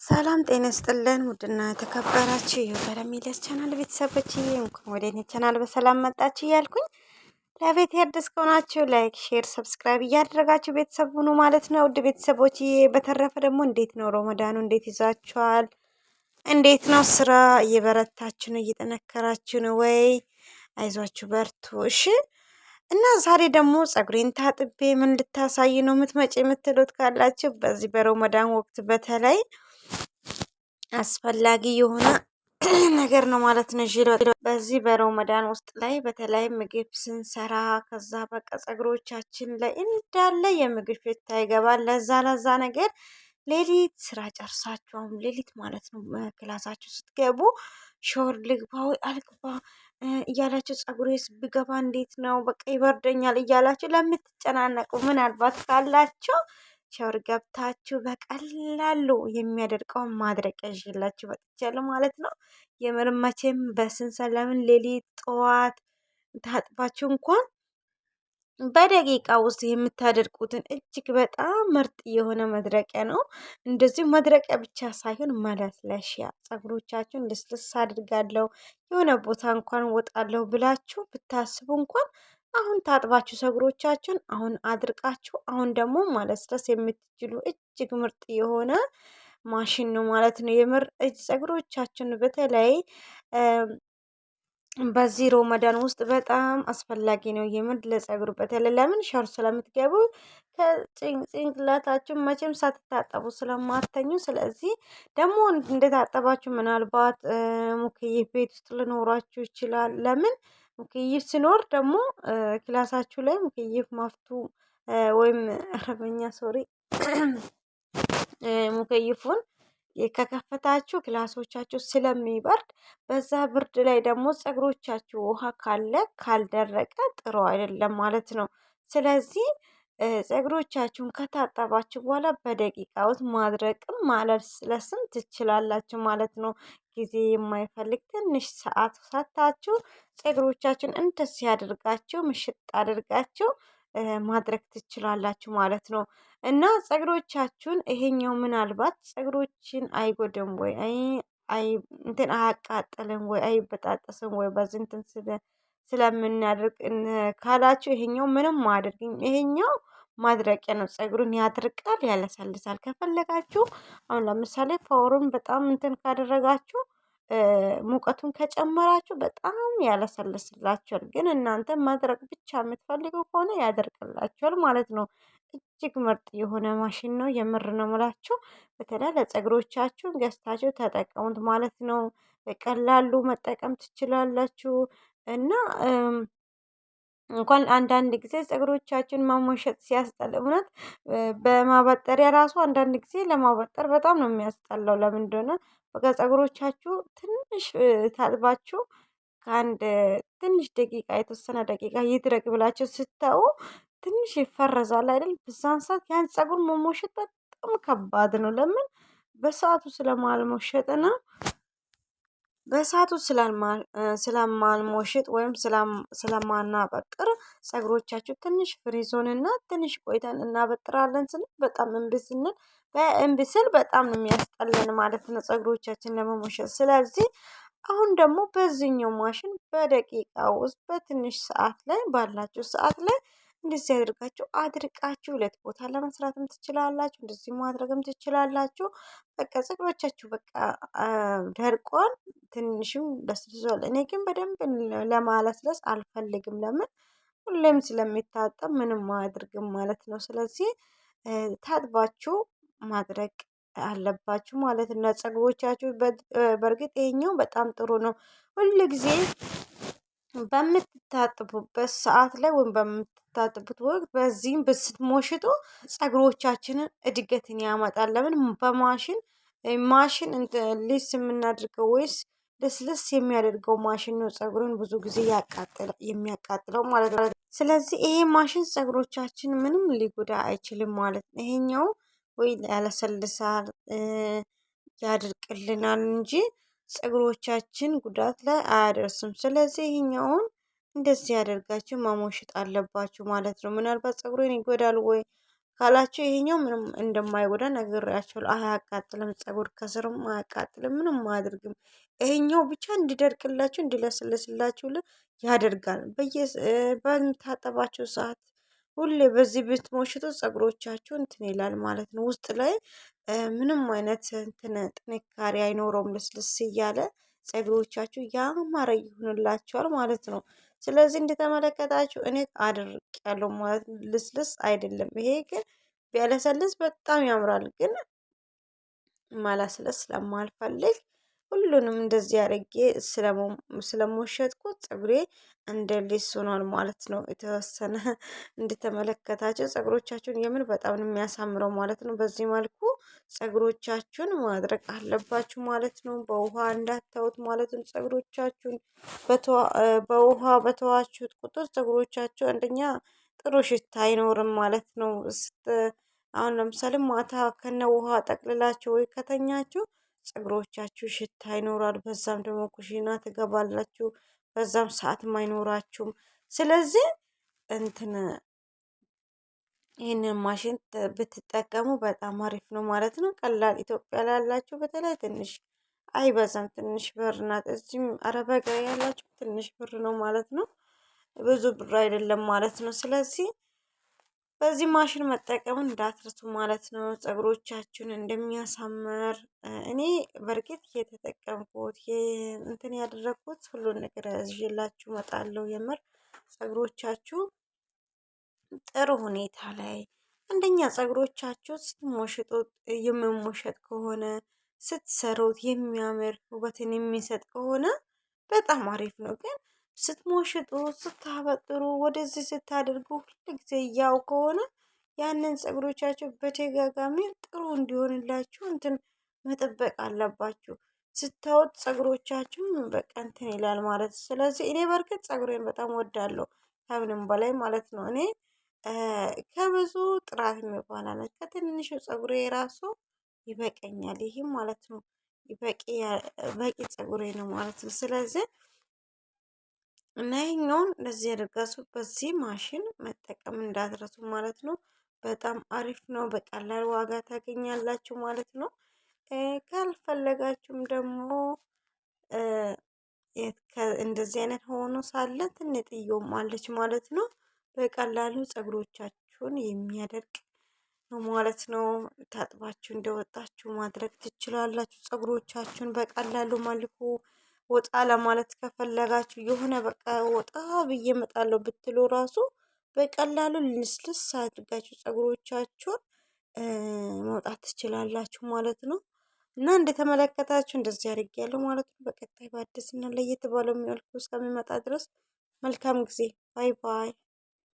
ሰላም ጤና ይስጥልን ውድና የተከበራችሁ የበረሚዲያስ ቻናል ቤተሰቦች እንኳን ወደ እኔ ቻናል በሰላም መጣችሁ እያልኩኝ ለቤት አዲስ ከሆናችሁ ላይክ፣ ሼር፣ ሰብስክራይብ እያደረጋችሁ ቤተሰብ ሁኑ ማለት ነው። ውድ ቤተሰቦች በተረፈ ደግሞ እንዴት ነው ረመዳኑ? እንዴት ይዛችኋል? እንዴት ነው ስራ? እየበረታችሁ ነው? እየጠነከራችሁ ነው ወይ? አይዟችሁ በርቱ እሺ። እና ዛሬ ደግሞ ፀጉሬን ታጥቤ ምን ልታሳይ ነው የምትመጪ የምትሉት ካላችሁ በዚህ በረመዳን ወቅት በተለይ አስፈላጊ የሆነ ነገር ነው ማለት ነው። በዚህ በረመዳን ውስጥ ላይ በተለይ ምግብ ስንሰራ ከዛ በቃ ፀጉሮቻችን ላይ እንዳለ የምግብ ሽታ ይገባል። ለዛ ነገር ሌሊት ስራ ጨርሳችሁ አሁን ሌሊት ማለት ነው ክላሳችሁ ስትገቡ ሻወር ልግባ ወይ አልግባ እያላችሁ ፀጉሬስ ብገባ እንዴት ነው በቃ ይበርደኛል እያላችሁ ለምትጨናነቁ ምናልባት ካላችሁ ሻወር ገብታችሁ በቀላሉ የሚያደርቀውን ማድረቂያ ይዤላችሁ መጥቻለሁ ማለት ነው። የምር መቼም በስንሰለምን ሌሊት ጠዋት ታጥባችሁ እንኳን በደቂቃ ውስጥ የምታደርቁትን እጅግ በጣም ምርጥ የሆነ መድረቂያ ነው። እንደዚህ መድረቂያ ብቻ ሳይሆን መለስለሽያ ፀጉሮቻችሁን ልስልስ አድርጋለሁ የሆነ ቦታ እንኳን ወጣለሁ ብላችሁ ብታስቡ እንኳን አሁን ታጥባችሁ ፀጉሮቻችሁን አሁን አድርቃችሁ አሁን ደግሞ ማለስለስ የምትችሉ እጅግ ምርጥ የሆነ ማሽን ነው ማለት ነው። የምር እጅ ፀጉሮቻችን በተለይ በዚህ ረመዳን ውስጥ በጣም አስፈላጊ ነው። የምር ለፀጉር በተለይ ለምን ሻወር ስለምትገቡ ከጭንቅላታችሁ መቼም ሳትታጠቡ ስለማተኙ፣ ስለዚህ ደግሞ እንደታጠባችሁ ምናልባት ሙክይፍ ቤት ውስጥ ሊኖራችሁ ይችላል። ለምን ሙክይፍ ሲኖር ደግሞ ክላሳችሁ ላይ ሙክይፍ ማፍቱ ወይም አረበኛ ሶሪ ሙከይፉን ከከፈታችሁ ክላሶቻችሁ ስለሚበርድ በዛ ብርድ ላይ ደግሞ ፀጉሮቻችሁ ውሃ ካለ ካልደረቀ ጥሩ አይደለም ማለት ነው። ስለዚህ ፀጉሮቻችሁን ከታጠባችሁ በኋላ በደቂቃ ውስጥ ማድረቅም ማለስለስም ትችላላችሁ ማለት ነው። ጊዜ የማይፈልግ ትንሽ ሰዓት ሰታችሁ ፀጉሮቻችሁን እንደዚህ አድርጋችሁ ምሽጥ አድርጋችሁ ማድረግ ትችላላችሁ ማለት ነው። እና ፀጉሮቻችሁን ይሄኛው ምናልባት ፀጉሮችን አይጎድም ወይ አይ እንትን አያቃጥልም ወይ አይበጣጠስም ወይ በዚህ እንትን ስለምናደርግ ካላችሁ ይሄኛው ምንም አያደርግም። ይሄኛው ማድረቂያ ነው። ፀጉሩን ያድርቃል፣ ያለሰልሳል። ከፈለጋችሁ አሁን ለምሳሌ ፓወሩን በጣም እንትን ካደረጋችሁ ሙቀቱን ከጨመራችሁ በጣም ያለሰልስላችኋል። ግን እናንተ ማድረቅ ብቻ የምትፈልጉ ከሆነ ያደርቅላችኋል ማለት ነው። እጅግ ምርጥ የሆነ ማሽን ነው። የምር ነው የምላችሁ። በተለይ ለፀጉሮቻችሁ ገዝታችሁ ተጠቀሙት ማለት ነው። በቀላሉ መጠቀም ትችላላችሁ እና እንኳን አንዳንድ ጊዜ ፀጉሮቻችን ማሞሸጥ ሲያስጠላ እውነት በማበጠሪያ ራሱ አንዳንድ ጊዜ ለማበጠር በጣም ነው የሚያስጠላው። ለምን እንደሆነ በቃ ፀጉሮቻችሁ ትንሽ ታጥባችሁ ከአንድ ትንሽ ደቂቃ የተወሰነ ደቂቃ ይድረቅ ብላችሁ ስታዩ ትንሽ ይፈረዛል አይደል? በዛን ሰዓት ያን ፀጉር መሞሸጥ በጣም ከባድ ነው። ለምን በሰዓቱ ስለማልሞሸጥና በሰዓቱ ስለማልሞሽጥ ወይም ስለማናበጥር ፀጉሮቻችሁ ትንሽ ፍሪዞንና ትንሽ ቆይተን እናበጥራለን ስንል በጣም እምቢ ስንል በእምቢ ስል በጣም ነው የሚያስጠላን ማለት ነው ፀጉሮቻችን ለመሞሸጥ። ስለዚህ አሁን ደግሞ በዚህኛው ማሽን በደቂቃ ውስጥ በትንሽ ሰዓት ላይ ባላችሁ ሰዓት ላይ እንደዚህ አድርጋችሁ አድርቃችሁ ሁለት ቦታ ለመስራትም ትችላላችሁ። እንደዚህ ማድረግም ትችላላችሁ። በቃ ፀጉሮቻችሁ በቃ ደርቋል፣ ትንሽም ለስልሷል። እኔ ግን በደንብ ለማለስለስ አልፈልግም። ለምን ሁሌም ስለሚታጠብ ምንም አያደርግም ማለት ነው። ስለዚህ ታጥባችሁ ማድረቅ አለባችሁ ማለት ነው። ፀጉሮቻችሁ በእርግጥ ይሄኛው በጣም ጥሩ ነው። ሁል ጊዜ በምትታጥቡበት ሰዓት ላይ ወይም በምትታጥቡት ወቅት በዚህም ስትሞሽጡ ፀጉሮቻችንን እድገትን ያመጣል። ለምን በማሽን ማሽን ሊስ የምናደርገው ወይስ ልስልስ የሚያደርገው ማሽን ነው ፀጉርን ብዙ ጊዜ የሚያቃጥለው ማለት ነው። ስለዚህ ይሄ ማሽን ፀጉሮቻችን ምንም ሊጎዳ አይችልም ማለት ነው። ይሄኛው ወይ ያለሰልሳል ያድርቅልናል እንጂ ፀጉሮቻችን ጉዳት ላይ አያደርስም። ስለዚህ ይሄኛውን እንደዚህ ያደርጋችሁ ማሞሽጥ አለባችሁ ማለት ነው። ምናልባት ፀጉሬን ይጎዳል ወይ ካላችሁ ይሄኛው ምንም እንደማይጎዳ ነግሬያችኋለሁ። አያቃጥልም፣ ፀጉር ከስርም አያቃጥልም፣ ምንም አያደርግም። ይሄኛው ብቻ እንዲደርቅላችሁ እንዲለስልስላችሁ ያደርጋል። በምታጠባችሁ ሰዓት ሁሌ በዚህ ብትሞሽቱ ፀጉሮቻችሁ እንትን ይላል ማለት ነው። ውስጥ ላይ ምንም አይነት እንትን ጥንካሬ አይኖረውም። ልስልስ እያለ ፀጉሮቻችሁ ያማረ ይሆንላችኋል ማለት ነው። ስለዚህ እንደተመለከታችሁ እኔ አድርቄያለሁ ማለት ነው። ልስልስ አይደለም። ይሄ ግን ቢያለሰልስ በጣም ያምራል። ግን ማላስለስ ስለማልፈልግ ሁሉንም እንደዚህ አድርጌ ስለሞሸጥኩት ፀጉሬ እንደ ሊስ ሆኗል ማለት ነው። የተወሰነ እንደተመለከታችሁ ፀጉሮቻችሁን የምን በጣም ነው የሚያሳምረው ማለት ነው። በዚህ መልኩ ፀጉሮቻችሁን ማድረቅ አለባችሁ ማለት ነው። በውሃ እንዳታዩት ማለት ነው። ፀጉሮቻችሁን በውሃ በተዋችሁት ቁጥር ፀጉሮቻችሁ አንደኛ ጥሩ ሽታ አይኖርም ማለት ነው። አሁን ለምሳሌ ማታ ከነ ውሃ ጠቅልላችሁ ወይ ከተኛችሁ ፀጉሮቻችሁ ሽታ ይኖራል። በዛም ደግሞ ኩሽና ትገባላችሁ። በዛም ሰዓትም አይኖራችሁም። ስለዚህ እንትን ይህንን ማሽን ብትጠቀሙ በጣም አሪፍ ነው ማለት ነው። ቀላል ኢትዮጵያ ላይ ያላችሁ በተለይ ትንሽ አይበዛም፣ ትንሽ ብር ናት። እዚህም አረብ ሀገር ያላችሁ ትንሽ ብር ነው ማለት ነው። ብዙ ብር አይደለም ማለት ነው። ስለዚህ በዚህ ማሽን መጠቀምን እንዳትረሱ ማለት ነው። ፀጉሮቻችሁን እንደሚያሳምር እኔ በእርግጥ እየተጠቀምኩት እንትን ያደረግኩት ሁሉን ነገር ይዤላችሁ እመጣለሁ። የምር ፀጉሮቻችሁ ጥሩ ሁኔታ ላይ አንደኛ ፀጉሮቻችሁ ስትሞሽጡት የምሞሸጥ ከሆነ ስትሰሩት የሚያምር ውበትን የሚሰጥ ከሆነ በጣም አሪፍ ነው። ግን ስትሞሽጡ ስታበጥሩ ወደዚህ ስታደርጉ ሁልጊዜ ያው ከሆነ ያንን ፀጉሮቻችሁ በተደጋጋሚ ጥሩ እንዲሆንላችሁ እንትን መጠበቅ አለባችሁ። ስታዩት ፀጉሮቻችሁ በቃ እንትን ይላል ማለት። ስለዚህ እኔ በርግጥ ፀጉሬን በጣም ወዳለሁ ከምንም በላይ ማለት ነው። እኔ ከብዙ ጥራት የሚባል አለ ከትንሹ ፀጉሬ ራሱ ይበቀኛል። ይህም ማለት ነው በቂ ፀጉሬ ነው ማለት ነው። ስለዚህ እና ይሄኛውን እንደዚህ ያደርጋችሁ በዚህ ማሽን መጠቀም እንዳትረሱ ማለት ነው። በጣም አሪፍ ነው። በቀላል ዋጋ ታገኛላችሁ ማለት ነው። ካልፈለጋችሁም ደግሞ እንደዚህ አይነት ሆኖ ሳለ ትንጥዬውም አለች ማለት ነው። በቀላሉ ፀጉሮቻችሁን የሚያደርቅ ነው ማለት ነው። ታጥባችሁ እንደወጣችሁ ማድረግ ትችላላችሁ። ፀጉሮቻችሁን በቀላሉ መልኩ ወጣ ለማለት ከፈለጋችሁ የሆነ በቃ ወጣ ብዬ እመጣለሁ ብትሉ ራሱ በቀላሉ ልስልስ አድርጋችሁ ፀጉሮቻችሁን መውጣት ትችላላችሁ ማለት ነው። እና እንደተመለከታችሁ እንደዚህ አድርጌያለሁ ማለት ነው። በቀጣይ በአዲስ እና ለየት ባለ መልኩ እስከሚመጣ ድረስ መልካም ጊዜ። ባይ ባይ።